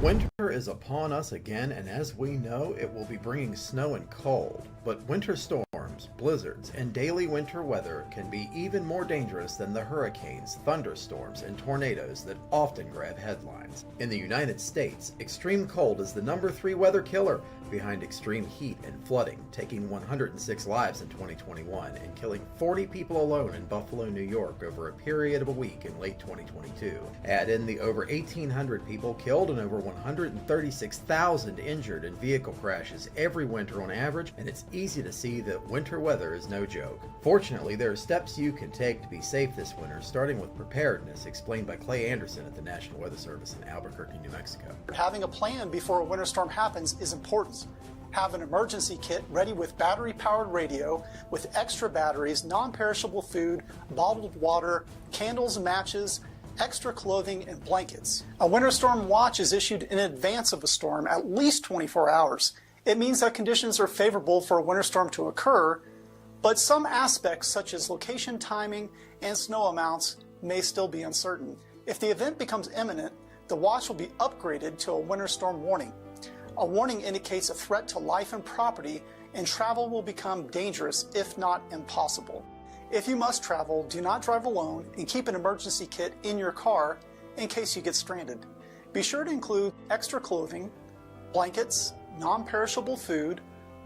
Winter is upon us again, and as we know, it will be bringing snow and cold. But winter storms, blizzards, and daily winter weather can be even more dangerous than the hurricanes, thunderstorms, and tornadoes that often grab headlines. In the United States, extreme cold is the number 3 weather killer, behind extreme heat and flooding, taking 106 lives in 2021 and killing 40 people alone in Buffalo, New York over a period of a week in late 2022. Add in the over 1,800 people killed and over 136,000 injured in vehicle crashes every winter on average, and it's easy to see that winter weather is no joke. Fortunately, there are steps you can take to be safe this winter, starting with preparedness, explained by Clay Anderson at the National Weather Service in Albuquerque, New Mexico. Having a plan before a winter storm happens is important. Have an emergency kit ready with battery-powered radio, with extra batteries, non-perishable food, bottled water, candles and matches, extra clothing, and blankets. A winter storm watch is issued in advance of a storm, at least 24 hours. It means that conditions are favorable for a winter storm to occur, but some aspects such as location, timing, and snow amounts may still be uncertain. If the event becomes imminent, the watch will be upgraded to a winter storm warning. A warning indicates a threat to life and property, and travel will become dangerous, if not impossible. If you must travel, do not drive alone and keep an emergency kit in your car in case you get stranded. Be sure to include extra clothing, blankets, non-perishable food,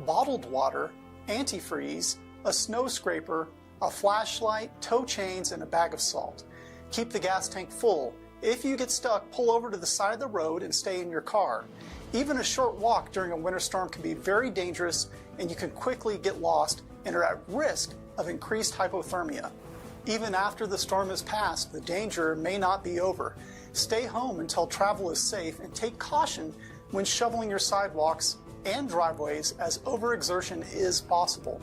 bottled water, antifreeze, a snow scraper, a flashlight, tow chains, and a bag of salt. Keep the gas tank full. If you get stuck, pull over to the side of the road and stay in your car. Even a short walk during a winter storm can be very dangerous, and you can quickly get lost and are at risk of increased hypothermia. Even after the storm has passed, the danger may not be over. Stay home until travel is safe, and take caution when shoveling your sidewalks and driveways, as overexertion is possible.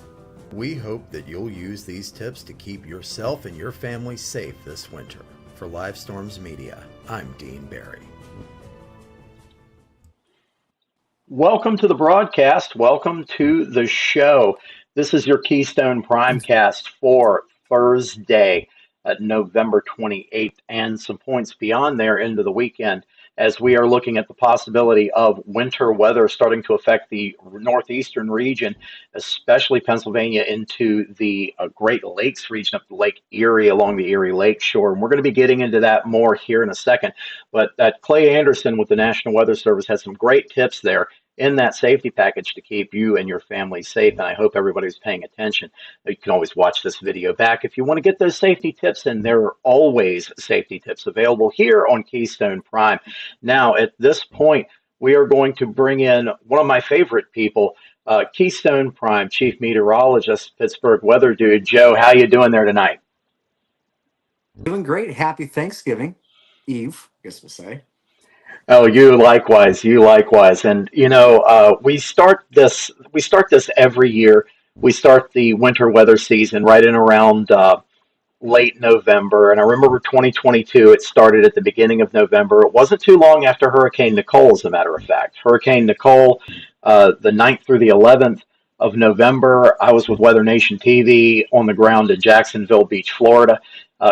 We hope that you'll use these tips to keep yourself and your family safe this winter. For Live Storms Media, I'm Dean Barry. Welcome to the broadcast. Welcome to the show. This is your Keystone PrimeCast for Thursday, November 28th, and some points beyond there into the weekend, as we are looking at the possibility of winter weather starting to affect the northeastern region, especially Pennsylvania, into the Great Lakes region up the Lake Erie, along the Erie Lake shore. And we're going to be getting into that more here in a second. But Clay Anderson with the National Weather Service has some great tips there in that safety package to keep you and your family safe. And I hope everybody's paying attention. You can always watch this video back if you want to get those safety tips, and there are always safety tips available here on Keystone Prime. Now, at this point, we are going to bring in one of my favorite people, Keystone Prime Chief Meteorologist, Pittsburgh weather dude, Joe. How you doing there tonight? Doing great. Happy Thanksgiving Eve, I guess we'll say. Oh, you likewise. And we start this every year. We start the winter weather season right in around late November. And I remember 2022, it started at the beginning of November. It wasn't too long after Hurricane Nicole, as a matter of fact. Hurricane Nicole, the 9th through the 11th of November, I was with Weather Nation TV on the ground in Jacksonville Beach, Florida.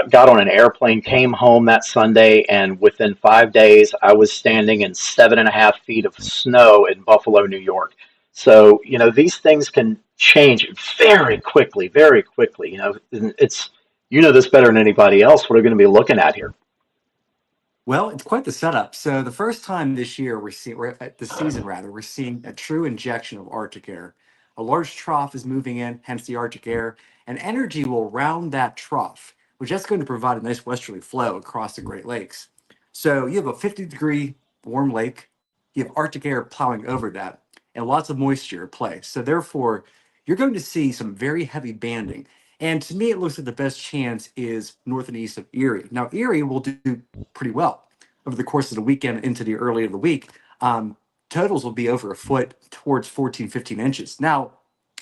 Got on an airplane, came home that Sunday, and within 5 days, I was standing in 7.5 feet of snow in Buffalo, New York. So, these things can change very quickly, very quickly. It's, this better than anybody else. What are we going to be looking at here? Well, it's quite the setup. So the first time this year we're at the season rather, we're seeing a true injection of Arctic air. A large trough is moving in, hence the Arctic air, and energy will round that trough, which that's going to provide a nice westerly flow across the Great Lakes. So you have a 50-degree warm lake, you have Arctic air plowing over that, and lots of moisture at play. So therefore, you're going to see some very heavy banding. And to me, it looks like the best chance is north and east of Erie. Now, Erie will do pretty well over the course of the weekend into the early of the week. Totals will be over a foot towards 14, 15 inches. Now,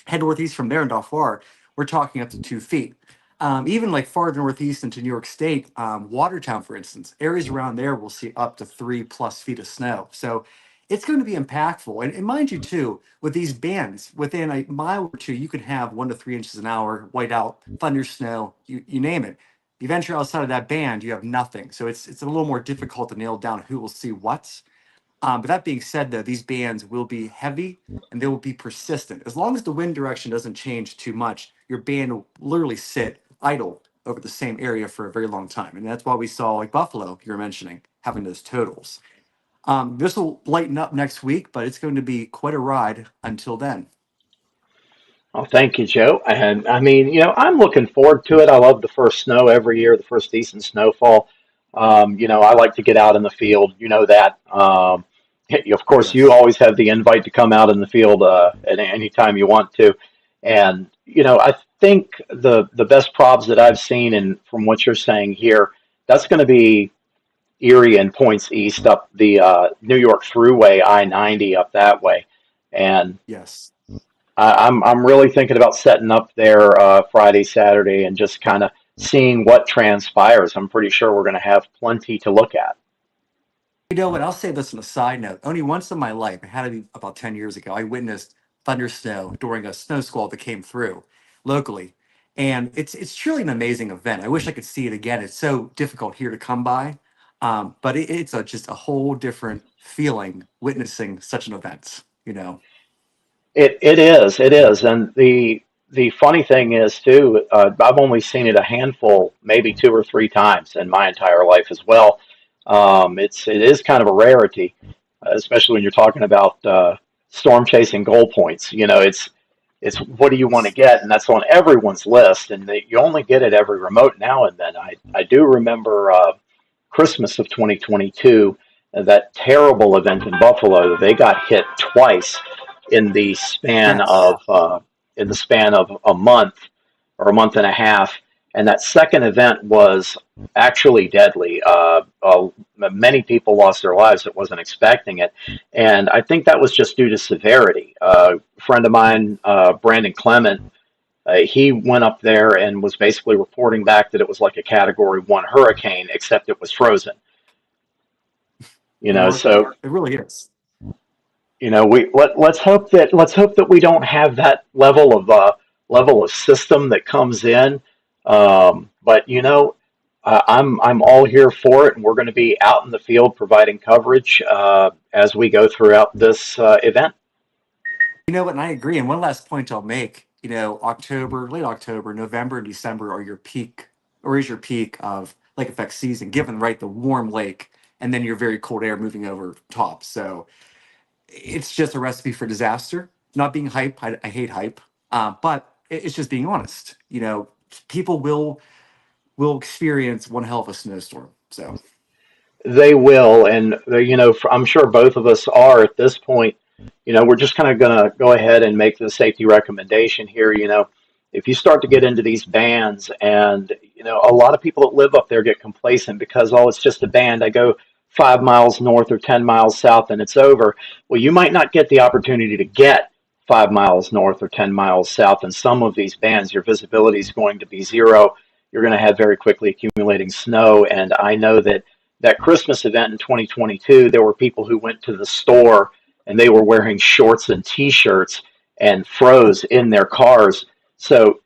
head northeast from there and how far, we're talking up to 2 feet. Even like farther northeast into New York State, Watertown, for instance, areas around there will see up to 3+ feet of snow. So it's going to be impactful. And mind you, too, with these bands, within a mile or two, you could have 1 to 3 inches an hour, whiteout, thunder, snow, you name it. You venture outside of that band, you have nothing. So it's a little more difficult to nail down who will see what. But that being said, though, these bands will be heavy and they will be persistent. As long as the wind direction doesn't change too much, your band will literally sit idle over the same area for a very long time. And that's why we saw, like Buffalo, you were mentioning, having those totals. This will lighten up next week, but it's going to be quite a ride until then. Oh, thank you, Joe. And I mean, I'm looking forward to it. I love the first snow every year, the first decent snowfall. I like to get out in the field. You know that. Of course, you Yes. always have the invite to come out in the field at any time you want to. And, I think the best probs that I've seen, and from what you're saying here, that's going to be Erie and points east up the New York Thruway, I-90 up that way. And Yes. I'm really thinking about setting up there Friday, Saturday, and just kind of seeing what transpires. I'm pretty sure we're going to have plenty to look at. You know what? I'll say this on a side note. Only once in my life, it had to be about 10 years ago, I witnessed thunder snow during a snow squall that came through locally. And it's truly an amazing event. I wish I could see it again. It's so difficult here to come by. But it's just a whole different feeling witnessing such an event. It is, and the funny thing is too. I've only seen it a handful, maybe two or three times in my entire life as well. It is kind of a rarity, especially when you're talking about storm chasing goal points. It's what do you want to get, and that's on everyone's list, and you only get it every remote now and then. I do remember Christmas of 2022, that terrible event in Buffalo. They got hit twice in the span Yes. of a month or a month and a half, and that second event was actually deadly. Many people lost their lives that wasn't expecting it, and I think that was just due to severity. A friend of mine, Brandon Clement, he went up there and was basically reporting back that it was like a Category 1 hurricane, except it was frozen. So Remarkable. It really is. let's hope that we don't have that level of system that comes in. But I'm all here for it, and we're going to be out in the field providing coverage as we go throughout this event. You know what? And I agree. And one last point I'll make, October, late October, November, and December are your peak, or is your peak of lake effect season, given, right, the warm lake and then your very cold air moving over top. So it's just a recipe for disaster. Not being hype. I hate hype. But it's just being honest. People will experience one hell of a snowstorm. So They will, and I'm sure both of us are at this point. We're just kind of going to go ahead and make the safety recommendation here. If you start to get into these bands, and a lot of people that live up there get complacent because, oh, it's just a band. I go 5 miles north or 10 miles south, and it's over. Well, you might not get the opportunity to get 5 miles north or 10 miles south in some of these bands. Your visibility is going to be zero. You're going to have very quickly accumulating snow, and I know that Christmas event in 2022, there were people who went to the store and they were wearing shorts and t-shirts and froze in their cars. So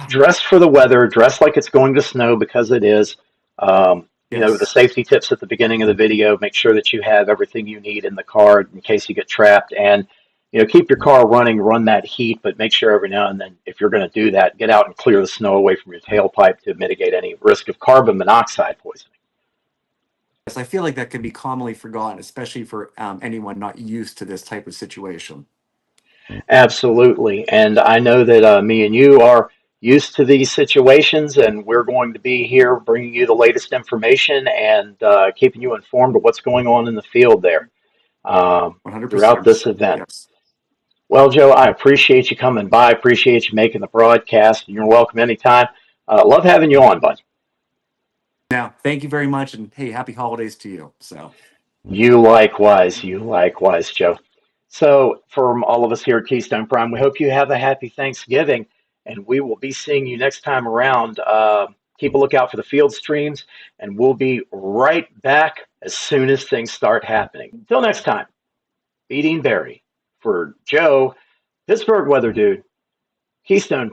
dress for the weather, dress like it's going to snow because it is. The yes. safety tips at the beginning of the video, make sure that you have everything you need in the car in case you get trapped. And, keep your car running, run that heat, but make sure every now and then, if you're going to do that, get out and clear the snow away from your tailpipe to mitigate any risk of carbon monoxide poisoning. Yes, I feel like that can be commonly forgotten, especially for anyone not used to this type of situation. Absolutely. And I know that me and you are used to these situations, and we're going to be here bringing you the latest information and keeping you informed of what's going on in the field there throughout 100%. this event. Yes. Well, Joe, I appreciate you coming by. I appreciate you making the broadcast, and you're welcome anytime. Love having you on, bud. Now, thank you very much, and hey, happy holidays to you. So, You likewise, Joe. So, from all of us here at Keystone Prime, we hope you have a happy Thanksgiving, and we will be seeing you next time around. Keep a lookout for the field streams, and we'll be right back as soon as things start happening. Until next time, Beating Barry. For Joe, Pittsburgh weather dude, Keystone